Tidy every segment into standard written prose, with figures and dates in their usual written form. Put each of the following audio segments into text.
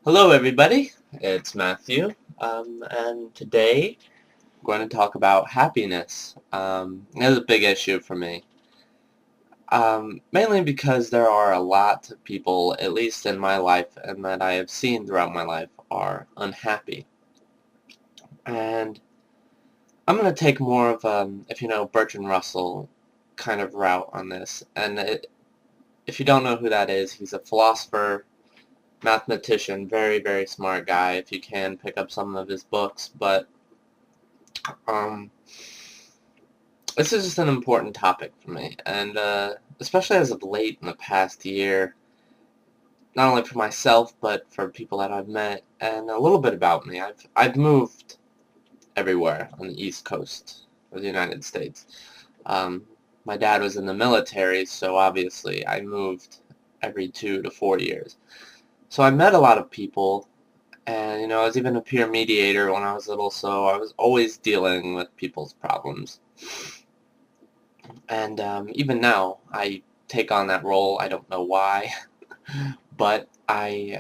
Hello, everybody. It's Matthew, and today I'm going to talk about happiness. This is a big issue for me, mainly because there are a lot of people, at least in my life, and that I have seen throughout my life, are unhappy. And I'm going to take more of, if you know, Bertrand Russell kind of route on this. If you don't know who that is, he's a philosopher, mathematician, very, very smart guy. If you can, pick up some of his books, but Um, this is just an important topic for me, and especially as of late in the past year, not only for myself, but for people that I've met, and a little bit about me. I've moved everywhere on the East Coast of the United States. Um, my dad was in the military, so obviously I moved every 2 to 4 years. So I met a lot of people, and I was even a peer mediator when I was little, so I was always dealing with people's problems. And even now, I take on that role. I don't know why, but I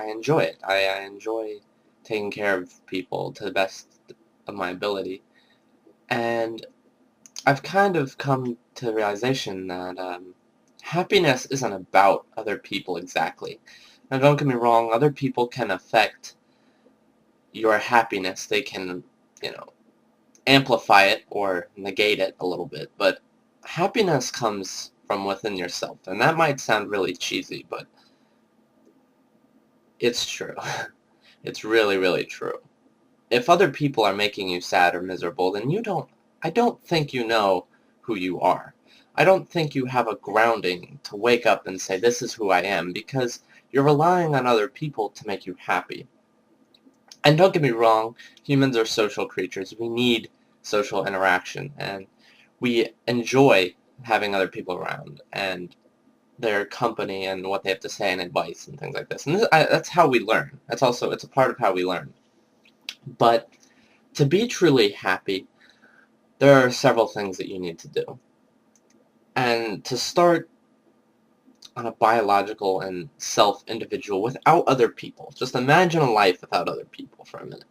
enjoy it. I enjoy taking care of people to the best of my ability. And I've kind of come to the realization that happiness isn't about other people exactly. Now, don't get me wrong, other people can affect your happiness. They can, you know, amplify it or negate it a little bit, but happiness comes from within yourself, and that might sound really cheesy, but it's true. It's really, really true. If other people are making you sad or miserable, then I don't think you know who you are. I don't think you have a grounding to wake up and say, this is who I am, because you're relying on other people to make you happy. And don't get me wrong, humans are social creatures. We need social interaction, and we enjoy having other people around and their company and what they have to say and advice and things like this. And that's how we learn. It's a part of how we learn. But to be truly happy, there are several things that you need to do. And to start on a biological and self-individual without other people, just imagine a life without other people for a minute.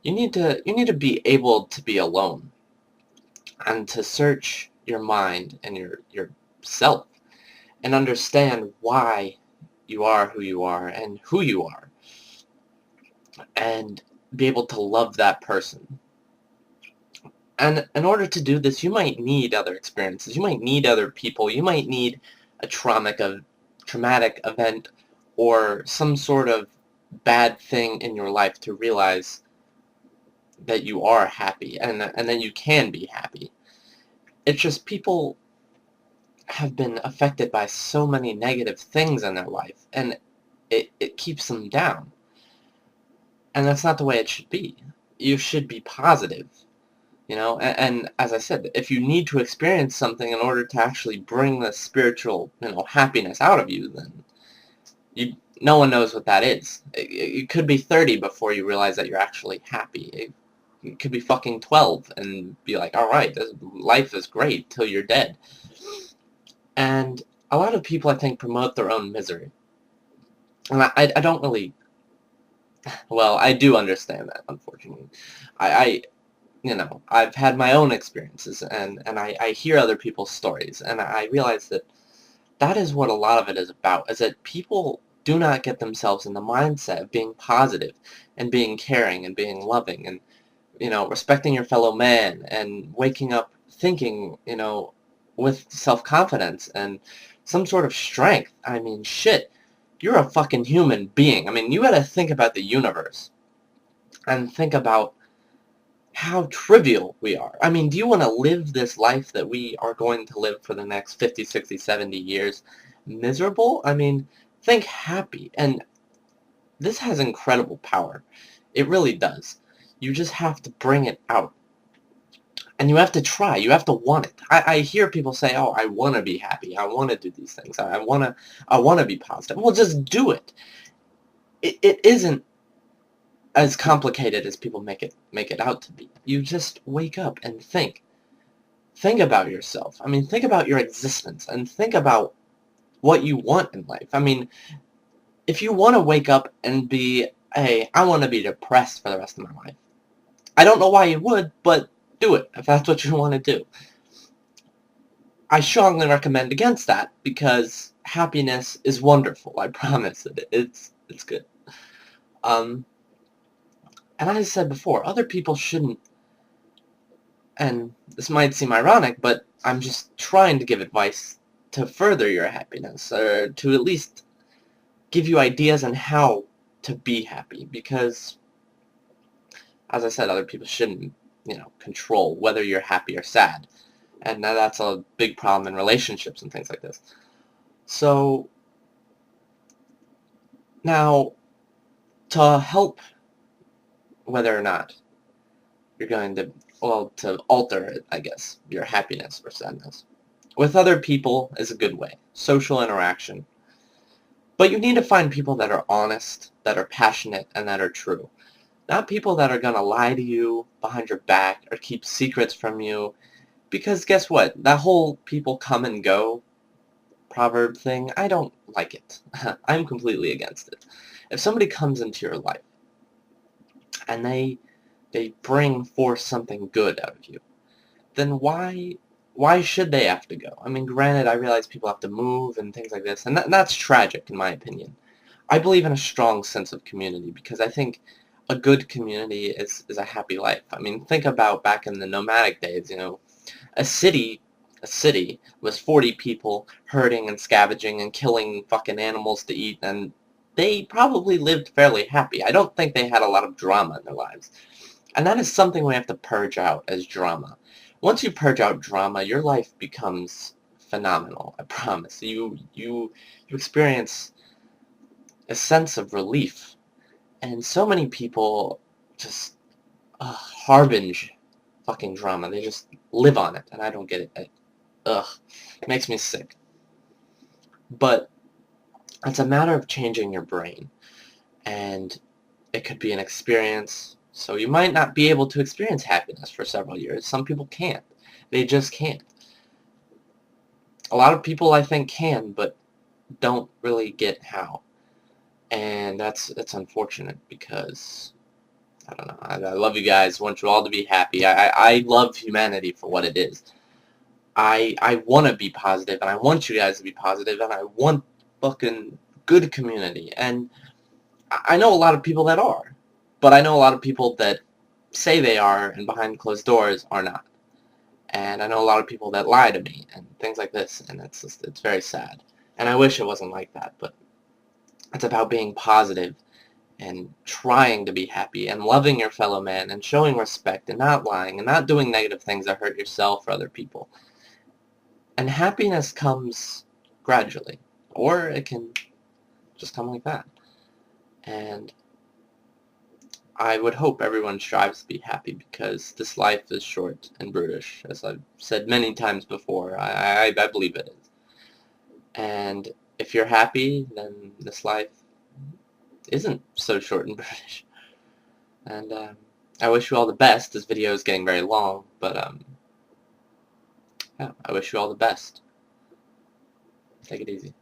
You need to be able to be alone and to search your mind and your self and understand why you are who you are and who you are, and be able to love that person. And in order to do this, you might need other experiences. You might need other people. You might need a traumatic event or some sort of bad thing in your life to realize that you are happy and that you can be happy. It's just people have been affected by so many negative things in their life, and it keeps them down. And that's not the way it should be. You should be positive, and as I said, if you need to experience something in order to actually bring the spiritual, happiness out of you, then no one knows what that is. It could be 30 before you realize that you're actually happy. It could be fucking 12 and be like, alright, life is great till you're dead. And a lot of people, I think, promote their own misery. And I don't really, well, I do understand that, unfortunately. I I've had my own experiences, and I hear other people's stories, and I realize that that is what a lot of it is about, is that people do not get themselves in the mindset of being positive and being caring and being loving and, respecting your fellow man and waking up thinking, with self-confidence and some sort of strength. I mean, shit, you're a fucking human being. I mean, you gotta think about the universe and think about how trivial we are. I mean, do you want to live this life that we are going to live for the next 50, 60, 70 years miserable? I mean, think happy. And this has incredible power. It really does. You just have to bring it out. And you have to try. You have to want it. I hear people say, oh, I want to be happy. I want to do these things. I want to be positive. Well, just do it. It isn't as complicated as people make it out to be. You just wake up and think. Think about yourself. I mean, think about your existence and think about what you want in life. I mean, if you want to wake up and be, hey, I want to be depressed for the rest of my life, I don't know why you would, but do it if that's what you want to do. I strongly recommend against that because happiness is wonderful. I promise it. It's good. And as I said before, other people shouldn't. And this might seem ironic, but I'm just trying to give advice to further your happiness, or to at least give you ideas on how to be happy. Because, as I said, other people shouldn't, control whether you're happy or sad. And now that's a big problem in relationships and things like this. So, now, to help whether or not you're going to, well, to alter, I guess, your happiness or sadness, with other people is a good way. Social interaction. But you need to find people that are honest, that are passionate, and that are true. Not people that are going to lie to you behind your back or keep secrets from you. Because guess what? That whole people come and go proverb thing, I don't like it. I'm completely against it. If somebody comes into your life and they bring forth something good out of you, then why should they have to go? I mean, granted, I realize people have to move and things like this, and that's tragic in my opinion. I believe in a strong sense of community because I think a good community is a happy life. I mean, think about back in the nomadic days, a city was 40 people herding and scavenging and killing fucking animals to eat, and they probably lived fairly happy. I don't think they had a lot of drama in their lives. And that is something we have to purge out as drama. Once you purge out drama, your life becomes phenomenal, I promise. You experience a sense of relief. And so many people just harbinge fucking drama. They just live on it, and I don't get it. It makes me sick. But it's a matter of changing your brain, and it could be an experience. So you might not be able to experience happiness for several years. Some people can't. They just can't. A lot of people, I think, can, but don't really get how. And it's unfortunate because, I don't know, I love you guys. I want you all to be happy. I love humanity for what it is. I want to be positive, and I want you guys to be positive, and I want fucking good community. And I know a lot of people that are, but I know a lot of people that say they are and behind closed doors are not. And I know a lot of people that lie to me and things like this, and it's very sad. And I wish it wasn't like that, but it's about being positive and trying to be happy and loving your fellow man and showing respect and not lying and not doing negative things that hurt yourself or other people. And happiness comes gradually, or it can just come like that. And I would hope everyone strives to be happy because this life is short and brutish, as I've said many times before. I believe it is. And if you're happy, then this life isn't so short and brutish. And I wish you all the best. This video is getting very long, but yeah, I wish you all the best. Take it easy.